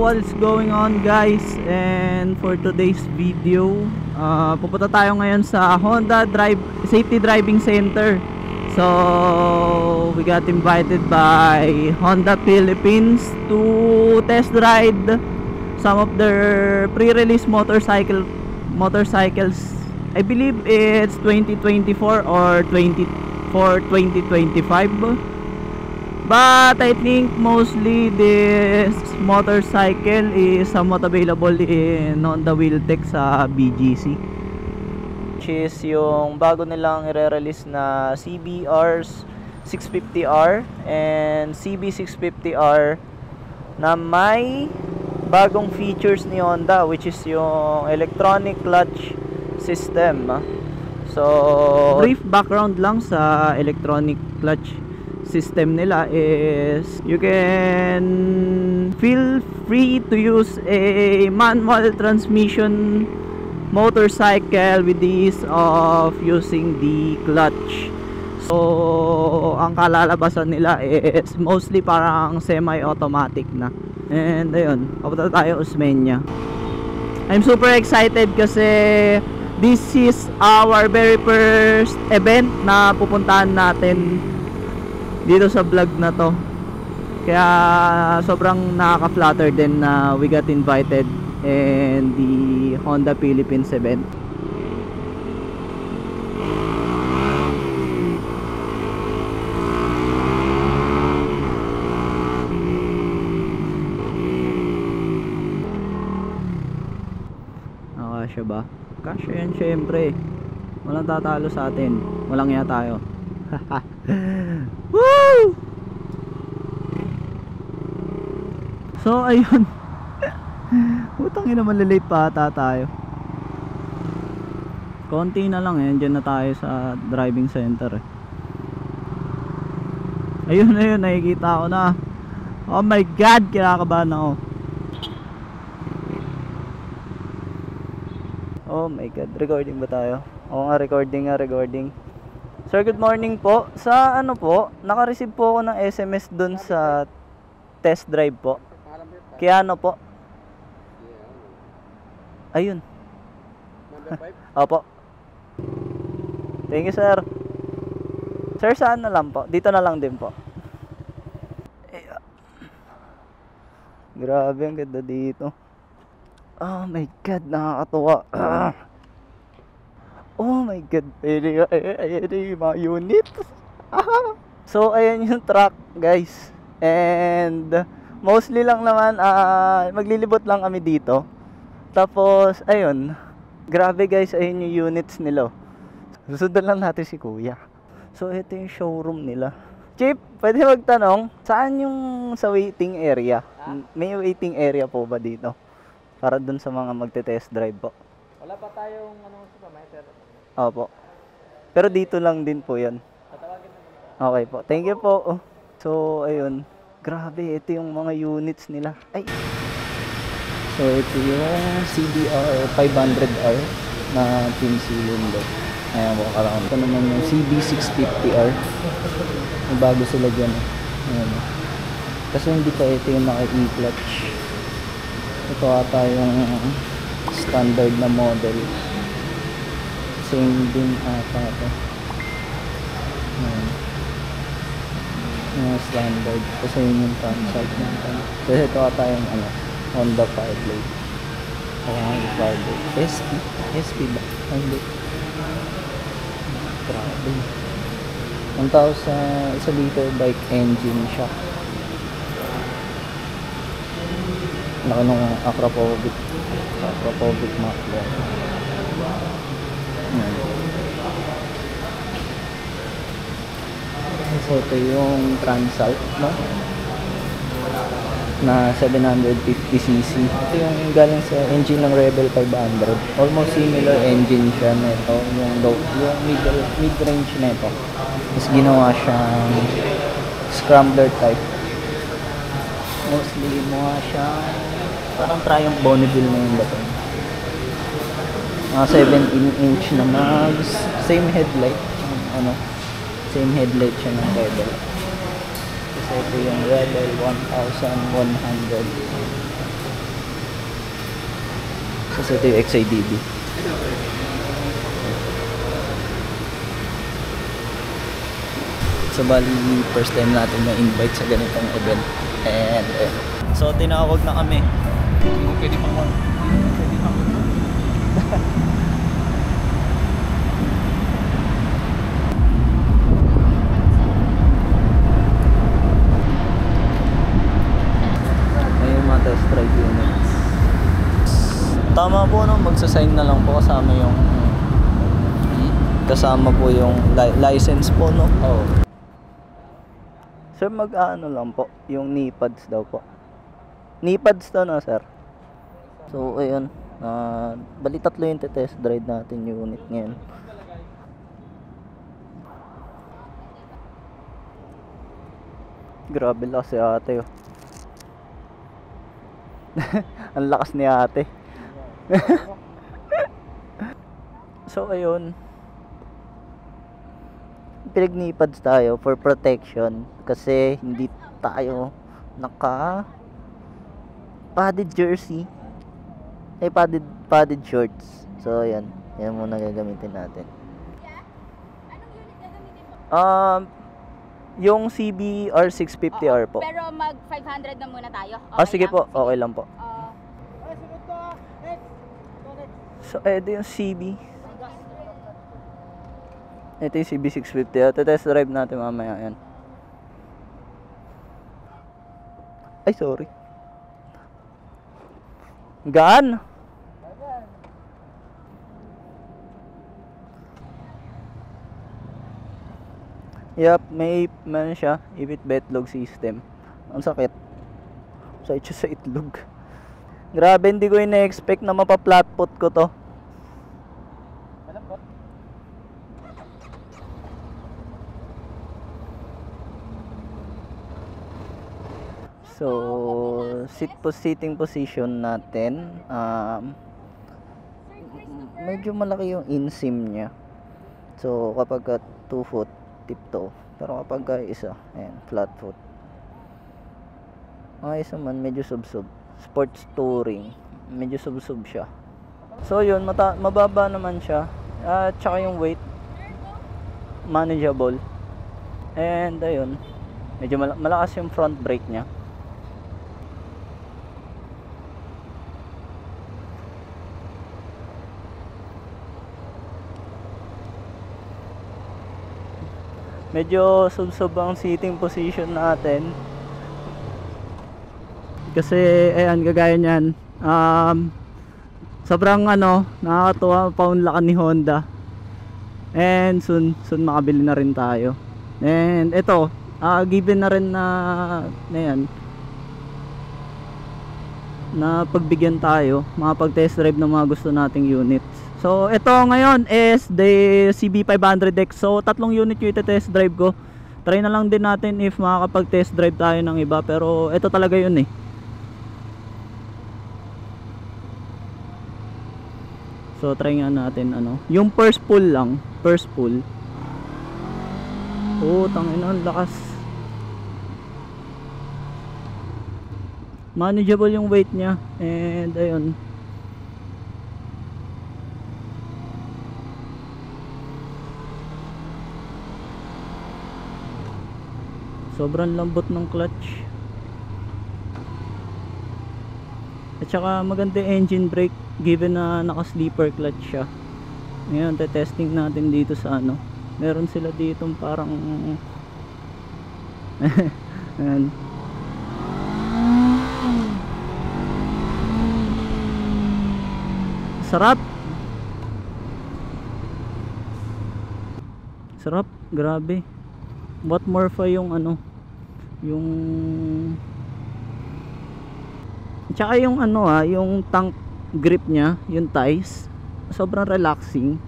what is going on guys, and for today's video pupunta tayo ngayon sa Honda Safety Driving Center. So we got invited by Honda Philippines to test ride some of their pre-release motorcycles. I believe it's 2024 or 2025. But I think mostly this motorcycle is somewhat available in Honda Wheeltech sa BGC, which is yung bago nilang i-release na CBR 650R and CB650R na may bagong features ni Honda, which is yung electronic clutch system. So brief background lang sa electronic clutch system nila is you can feel free to use a manual transmission motorcycle with the ease of using the clutch. So ang kalalabasan nila is mostly parang semi-automatic na. And ayun, papunta tayo Osmeña. I'm super excited kasi this is our very first event na pupuntahan natin dito sa vlog na to, kaya sobrang nakaka-flatter din na we got invited in the Honda Philippines event. Kasya ba? Kasya yan syempre, walang tatalo sa atin, walang iya tayo. Woo! So ayun, utangin naman, late pa ata tayo. Konti na lang dyan na tayo sa driving center Ayun, nakikita ko na. Oh my god, kinakabahan ako. Oh my god, recording ba tayo? Oo nga, recording. Sir, good morning po. Sa ano po, naka-receive po ako ng SMS dun sa test drive po. Kaya ano po? Ayun. Opo. Thank you, sir. Sir, saan na lang po? Dito na lang din po. Grabe, ang ganda dito. Oh my god, nakakatuwa. Oh my god, yung mga unit. So ayan yung truck guys, and mostly lang naman maglilibot lang kami dito. Tapos ayun, grabe guys, ayun yung units nila. Susundan lang natin si kuya. So ito yung showroom nila. Chief, pwede magtanong, saan yung sa waiting area? May waiting area po ba dito? Para dun sa mga magte-test drive po. Wala pa tayong supermarket. Opo. Pero dito lang din po yan. Okay po. Thank you po. So, ayun. Grabe, ito yung mga units nila. Ay! So, ito yung CBR 500R na twin cylinder. Ayan, walk around. Ito naman yung CB650R. May bago sila dyan. Ayan. Kasi hindi pa ito yung naka-e-clutch. Ito ata yung standard na model. Same din ata ito. Standard. Kasi yun yung front ng tank. Kasi ito ata yung Honda Fireblade. Fireblade. SP ba? Hindi. Grabe. 1,000 liter bike engine siya. Laki nung Akrapovic Mach 1. So ito yung Transalt, no? Na 750cc. Ito yung galing sa engine ng Rebel 500. Almost similar engine siya nito, yung mid-range nito. Tapos ginawa siyang scrambler type. Mostly ginawa siyang parang Triumph Bonneville na yung dating. Mga 17-inch na mags, same headlight, same headlight siya ng Rebel. Kasi ito yung Rebel 1100. Kasi ito yung XIDB. So bali, first time natin na-invite sa ganitong event. And so tinawag na kami. Pwede pang pwede pang May mga test drive units. Tama po, no? Magsasign na lang po kasama yung license po, no? Oo. Sir, mag-ano lang po, yung knee pads daw po. Knee pads daw na, sir. So, ayun. Bali tatlo yung test drive natin yung unit ngayon. Grabe lakas si ate, oh. Ang lakas ni ate. So, ayun. Pinag-knee-pads tayo for protection kasi hindi tayo naka padded jersey padded shorts. So yan muna gagamitin natin. Anong unit gagamitin mo? Yung CBR 650R po. Pero mag 500 na muna tayo. Sige po, okay lang po. Ay, sunod to ah. Next. So ito yung CB. Ito yung CB650. Test drive natin mamaya yan. Ay, sorry. Gaan? Yup, may siya. Ibit betlog system. Ang sakit. Sakit siya sa itlog. Grabe, hindi ko ina-expect na mapa-flatfoot ko to. So, sitting position natin, medyo malaki yung inseam niya. So, kapag 2 foot, tiptoe. Pero kapag isa, ayan, flat foot. Isa man, medyo sub-sub. Sports touring, medyo sub-sub siya. So, yun, mababa naman siya. Tsaka yung weight, manageable. And, ayun, medyo malakas yung front brake niya. Medyo sub-sub ang sitting position natin. Kasi ayan, kagaya niyan. Sobrang nakakatuwa, paunlakan ni Honda. And soon makabili na rin tayo. And ito, given na rin yan, na pagbigyan tayo, makapag-test drive ng mga gusto nating units. So, ito ngayon is the CB500X. So, 3 unit yung ite-test drive ko. Try na lang din natin if makakapag-test drive tayo ng iba. Pero, ito talaga yun eh. So, try nga natin yung first pull lang. First pull. Oh, tangina, ang lakas. Manageable yung weight niya. And, ayun. Sobrang lambot ng clutch. At saka maganda yung engine brake given na naka-sleeper clutch siya. Ngayon, testing natin dito sa meron sila dito parang ayan. Sarap. Sarap, grabe. What more pa yung yung tsaka yung yung tank grip niya, yung ties, sobrang relaxing.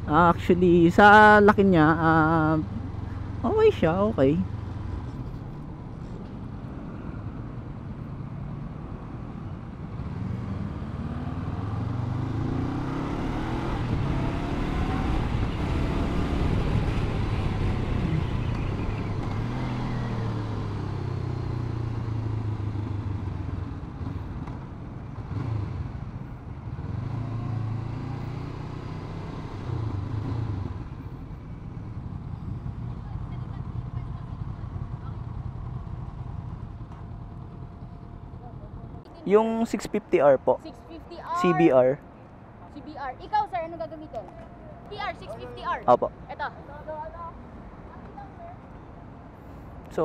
Actually sa laki niya, okay siya, okay. Yung 650R po. 650R. CBR. CBR. Ikaw, sir, ano gagamitin? PR, 650R. Opo. Ito. So,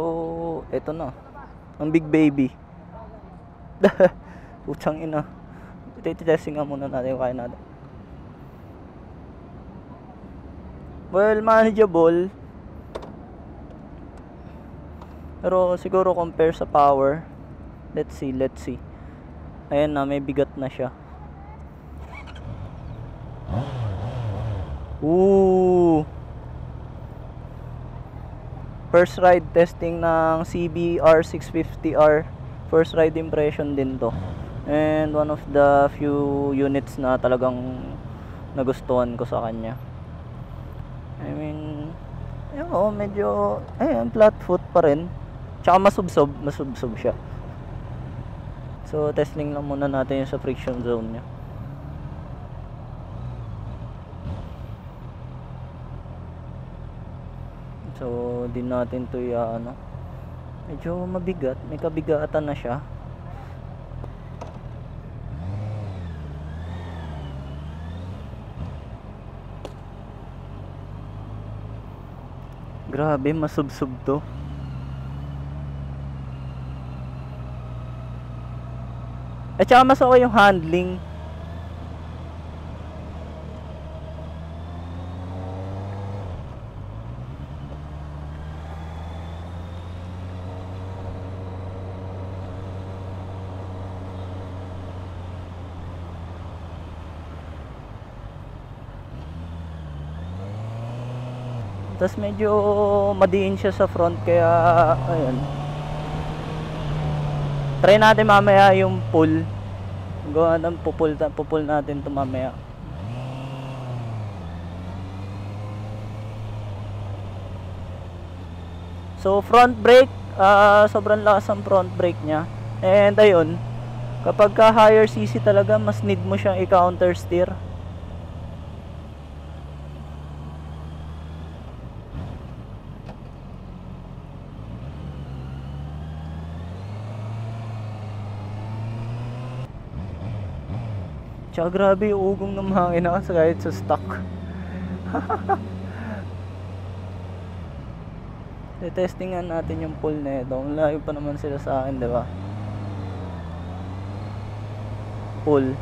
eto na. Ang big baby. Putsang ina. Iti-testing nga muna natin yung kaya natin. Well, manageable. Pero siguro compare sa power. Let's see. Ayan na, may bigat na siya. Ooh. First ride testing ng CBR 650R. First ride impression din to. And one of the few units na talagang nagustuhan ko sa kanya. I mean, medyo, flat foot pa rin. Tsaka masubsob siya. So, testing lang muna natin yung sa friction zone niya. So, din natin to medyo mabigat. May kabigatan na siya. Grabe, masubsob to. At saka mas okay yung handling. Tapos medyo madiin siya sa front, kaya ayan. Try natin mamaya yung pull. Gawa ng pupul natin ito mamaya. So front brake, sobrang lakas ang front brake niya. And ayun, kapag ka higher cc talaga, mas need mo siyang i-counter steer. Tsaka grabe yung ugong ng makina kahit sa stock. Testingan natin yung pull na ito. Malayo pa naman sila sa akin, diba? Pull.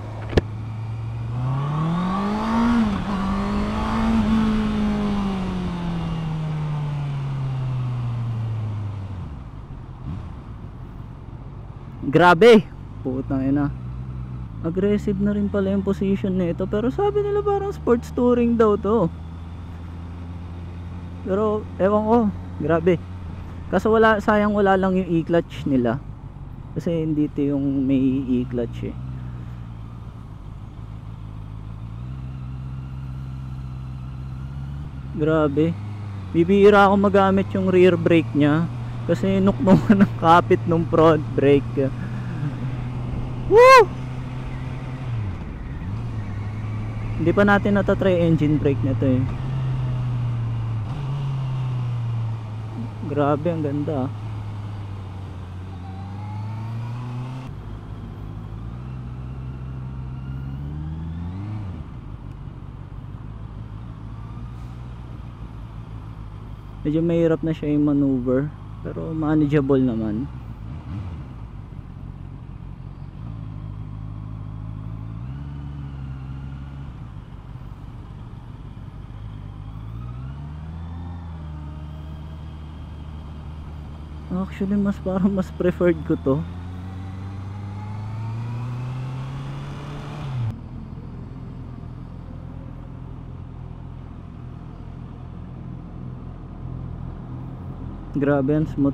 Grabe! Putang ina. Aggressive na rin pala yung position nito, pero sabi nila parang sports touring daw to. Pero ewan ko, grabe. Kaso sayang wala lang yung e-clutch nila. Kasi hindi ito yung may e-clutch eh. Grabe. Bibihira ako magamit yung rear brake niya kasi nuknungan ng kapit ng front brake. Woo! Hindi pa natin natatry engine brake nito eh. Grabe, ang ganda. Medyo mahirap na siya yung maneuver, pero manageable naman. Actually, parang mas preferred ko to. Grabe, ang smooth.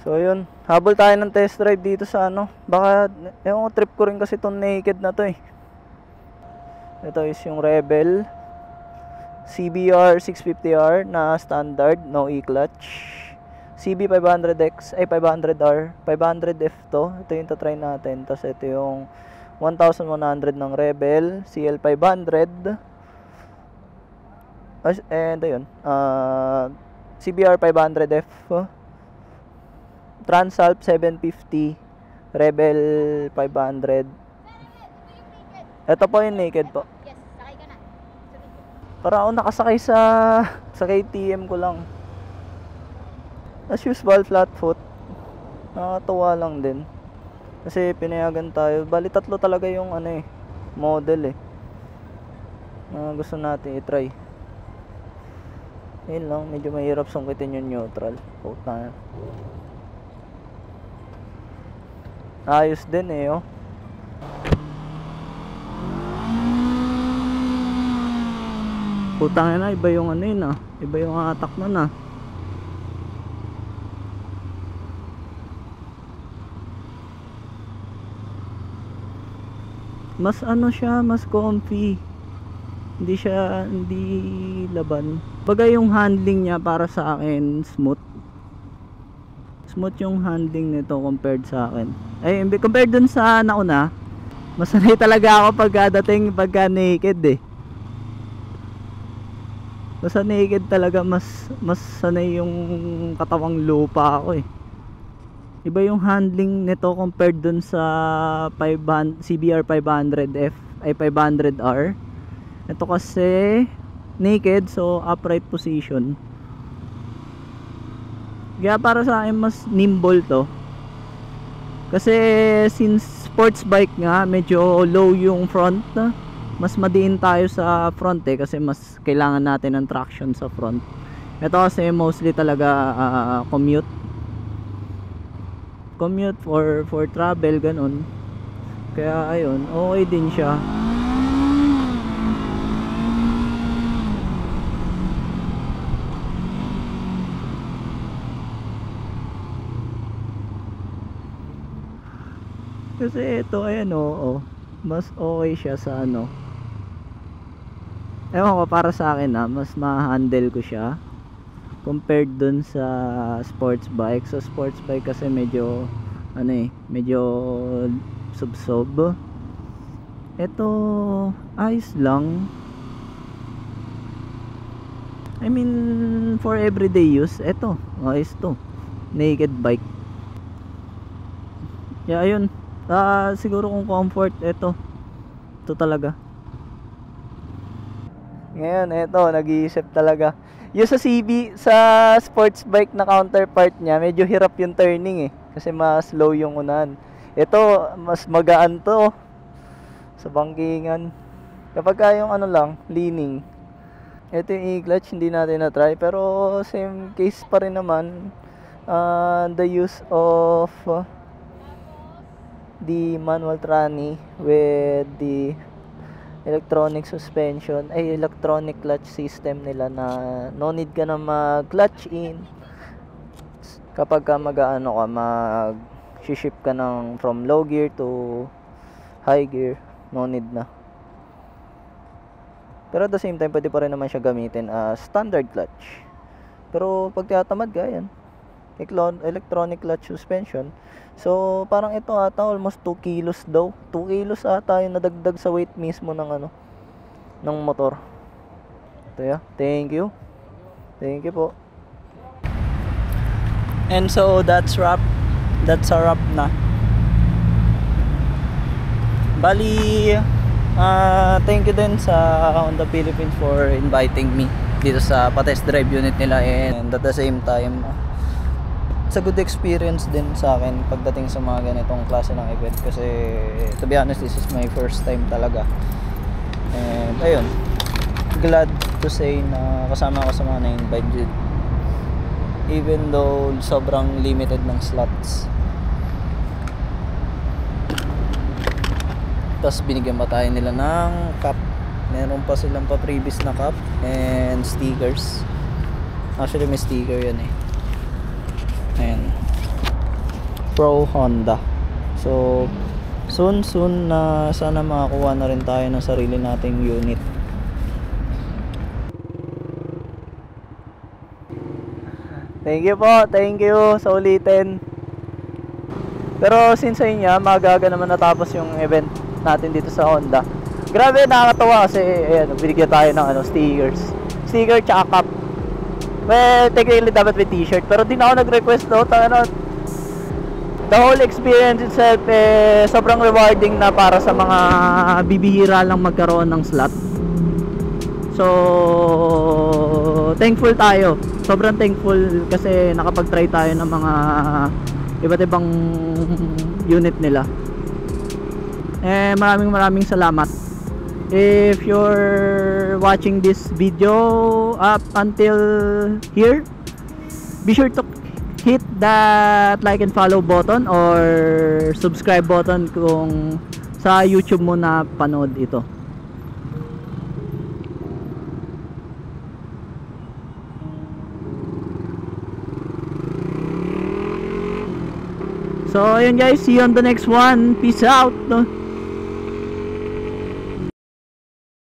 So yun, habol tayo ng test drive dito sa baka, ewan ko, trip ko rin kasi itong naked na to eh. Ito is yung Rebel CBR 650R na standard, no e-clutch. CB 500X, ay 500R, 500F to. Ito yung tatry natin. Tapos ito yung 1100 ng Rebel CL 500. And ayun, CBR 500F, Transalp 750, Rebel 500. Ito po yung naked po. Yes, sakay ka na. Sunod ko. Para ako nakasakay sa KTM ko lang. As usual, flat foot. Nakakatuwa lang din. Kasi pinayagan tayo. Bali 3 talaga yung model gusto natin i-try. Ayun lang, medyo mahirap sungkitin yung neutral. Puta. Ayos din oh. Putang ina, iba yung iba yung atak nun Mas siya, mas comfy. Hindi laban. Bagay yung handling niya para sa akin smooth. Smooth yung handling nito compared sa akin. Ay, compared dun sa nauna, masanay talaga ako pagka naked Basta naked talaga, mas sanay yung katawang lupa ako Iba yung handling nito compared dun sa CBR 500F ay 500R. Ito kasi naked, so upright position. Kaya para sa akin mas nimble to. Kasi since sports bike nga, medyo low yung front, mas madiin tayo sa front kasi mas kailangan natin ng traction sa front. Ito kasi mostly talaga commute for travel ganun. Kaya ayun, okay din siya. Kasi ito mas okay siya sa ewan ko, para sa akin mas ma-handle ko siya compared dun sa sports bike. Sa sports bike kasi medyo medyo subsob. Ito ayos lang. I mean for everyday use, ito ayos to. Naked bike. Yeah, ayun. Siguro kung comfort, ito talaga. Ngayon, ito nag-iisip talaga. Yung sa sports bike na counterpart niya, medyo hirap yung turning kasi mas slow yung unahan. Ito, mas magaan to sa bangkingan. Kapag yung lang, leaning. Ito yung e-clutch, hindi natin na-try. Pero same case pa rin naman. The use of the manual tranny with the electronic suspension, electronic clutch system nila na no need ka na mag-clutch in kapag ka mag-shift ka from low gear to high gear, no need na. Pero at the same time, pwede pa rin naman siya gamitin as standard clutch. Pero pag tinatamad ka, yan, electronic clutch suspension. So parang ito ata almost 2 kilos daw. 2 kilos ata yung nadagdag sa weight mismo ng ng motor. Ito ya. Thank you po. And so that's a wrap na. Bali thank you din sa Honda Philippines for inviting me dito sa pa-test drive unit nila, and at the same time it's a good experience din sa akin pagdating sa mga ganitong klase ng event kasi to be honest, this is my first time talaga. And ayun, glad to say na kasama ako sa mga na-invite even though sobrang limited ng slots. Tapos binigyan pa tayo nila ng cup. Meron pa silang pa previous na cup and stickers. Actually may sticker yan Ayan, Pro Honda. So soon na sana makakuha na rin tayo ng sarili nating unit. Thank you po, thank you sa ulitin. Pero since sa inyo, magaga naman natapos yung event natin dito sa Honda. Grabe, nakakatawa kasi ayan, binigyan tayo ng stickers sticker tsaka cup. Well, technically dapat may t-shirt, pero di na ako nag-request no. The whole experience itself sobrang rewarding na para sa mga bibihira lang magkaroon ng slot. So thankful tayo, sobrang thankful kasi nakapag-try tayo ng mga iba't ibang unit nila. Maraming salamat. If you're watching this video up until here, be sure to hit that like and follow button or subscribe button kung sa YouTube mo na panood ito. So ayun guys, see you on the next one. Peace out.